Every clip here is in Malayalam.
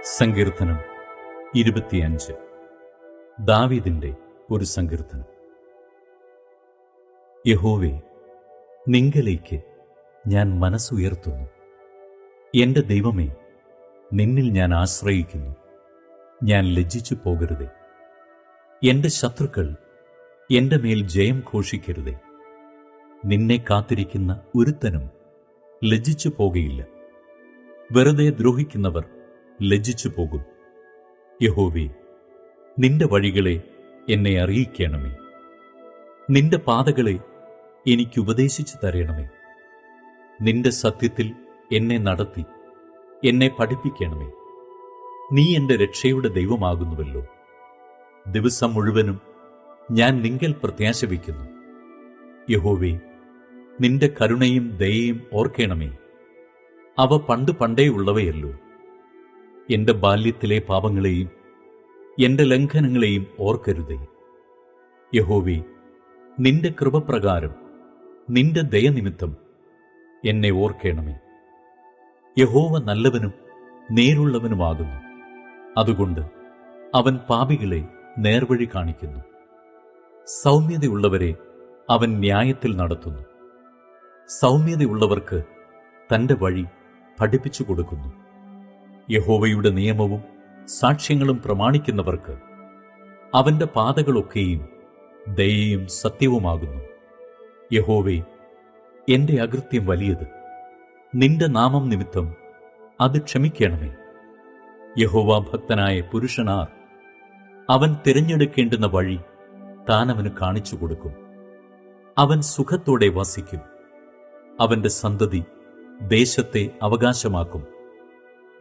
സങ്കീർത്തനം 25. ദാവീദിന്റെ ഒരു സങ്കീർത്തനം. യഹോവേ, നിങ്കലേക്ക് ഞാൻ മനസ്സുയർത്തുന്നു. എന്റെ ദൈവമേ, നിന്നിൽ ഞാൻ ആശ്രയിക്കുന്നു. ഞാൻ ലജ്ജിച്ചു പോകരുതേ. എന്റെ ശത്രുക്കൾ എന്റെ മേൽ ജയം ഘോഷിക്കരുതേ. നിന്നെ കാത്തിരിക്കുന്ന ഒരുത്തനും ലജ്ജിച്ചു പോകയില്ല. വെറുതെ ദ്രോഹിക്കുന്നവർ ലജ്ജിച്ചു പോകും. യഹോവേ, നിന്റെ വഴികളെ എന്നെ അറിയിക്കണമേ. നിന്റെ പാതകളെ എനിക്കുപദേശിച്ചു തരണമേ. നിന്റെ സത്യത്തിൽ എന്നെ നടത്തി എന്നെ പഠിപ്പിക്കണമേ. നീ എന്റെ രക്ഷയുടെ ദൈവമാകുന്നുവല്ലോ. ദിവസം മുഴുവനും ഞാൻ നിങ്കൽ പ്രത്യാശ വയ്ക്കുന്നു. യഹോവേ, നിന്റെ കരുണയും ദയയും ഓർക്കണമേ. അവ പണ്ടേ ഉള്ളവയല്ലോ. എന്റെ ബാല്യത്തിലെ പാപങ്ങളെയും എന്റെ ലംഘനങ്ങളെയും ഓർക്കരുതേ. യഹോവേ, നിന്റെ കൃപപ്രകാരം നിന്റെ ദയനിമിത്തം എന്നെ ഓർക്കണമേ. യഹോവ നല്ലവനും നേരുള്ളവനുമാകുന്നു. അതുകൊണ്ട് അവൻ പാപികളെ നേർവഴി കാണിക്കുന്നു. സൗമ്യതയുള്ളവരെ അവൻ ന്യായത്തിൽ നടത്തുന്നു. സൗമ്യതയുള്ളവർക്ക് തന്റെ വഴി പഠിപ്പിച്ചു കൊടുക്കുന്നു. യഹോവയുടെ നിയമവും സാക്ഷ്യങ്ങളും പ്രമാണിക്കുന്നവർക്ക് അവന്റെ പാതകളൊക്കെയും ദയയും സത്യവുമാകുന്നു. യഹോവേ, എന്റെ അകൃത്യം വലിയത്. നിന്റെ നാമം നിമിത്തം അത് ക്ഷമിക്കണമേ. യഹോവ ഭക്തനായ പുരുഷനാർ? അവൻ തിരഞ്ഞെടുക്കേണ്ടുന്ന വഴി താൻ അവന് കാണിച്ചു കൊടുക്കും. അവൻ സുഖത്തോടെ വസിക്കും. അവന്റെ സന്തതി ദേശത്തെ അവകാശമാക്കും.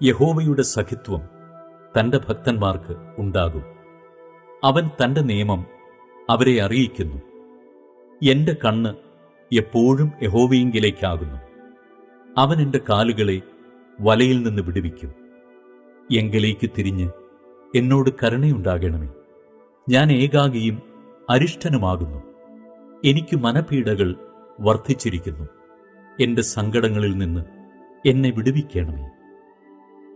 യഹോവയുടെ സഖിത്വം തന്റെ ഭക്തന്മാർക്ക് ഉണ്ടാകും. അവൻ തന്റെ നിയമം അവരെ അറിയിക്കുന്നു. എന്റെ കണ്ണ് എപ്പോഴും യഹോവയിങ്കിലേക്കാകുന്നു. അവൻ എന്റെ കാലുകളെ വലയിൽ നിന്ന് വിടുവിക്കും. എങ്കിലേക്ക് തിരിഞ്ഞ് എന്നോട് കരുണയുണ്ടാകണമേ. ഞാൻ ഏകാകിയും അരിഷ്ടനുമാകുന്നു. എനിക്ക് മനപീഡകൾ വർദ്ധിച്ചിരിക്കുന്നു. എന്റെ സങ്കടങ്ങളിൽ നിന്ന് എന്നെ വിടുവിക്കണമേ.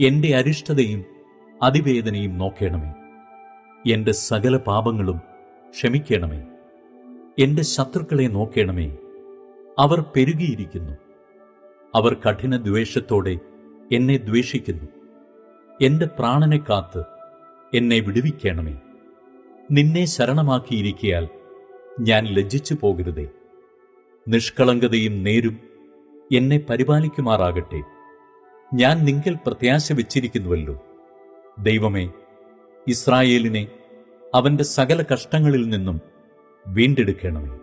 എന്റെ അരിഷ്ടതയും അതിവേദനയും നോക്കണമേ. എന്റെ സകല പാപങ്ങളും ക്ഷമിക്കണമേ. എന്റെ ശത്രുക്കളെ നോക്കണമേ. അവർ പെരുകിയിരിക്കുന്നു. അവർ കഠിന ദ്വേഷത്തോടെ എന്നെ ദ്വേഷിക്കുന്നു. എന്റെ പ്രാണനെ കാത്ത് എന്നെ വിടുവിക്കണമേ. നിന്നെ ശരണമാക്കിയിരിക്കയാൽ ഞാൻ ലജ്ജിച്ചു പോകരുതേ. നിഷ്കളങ്കതയും നേരും എന്നെ പരിപാലിക്കുമാറാകട്ടെ. ഞാൻ നിങ്കൽ പ്രത്യാശ വച്ചിരിക്കുന്നുവല്ലോ. ദൈവമേ, ഇസ്രായേലിനെ അവന്റെ സകല കഷ്ടങ്ങളിൽ നിന്നും വീണ്ടെടുക്കണമേ.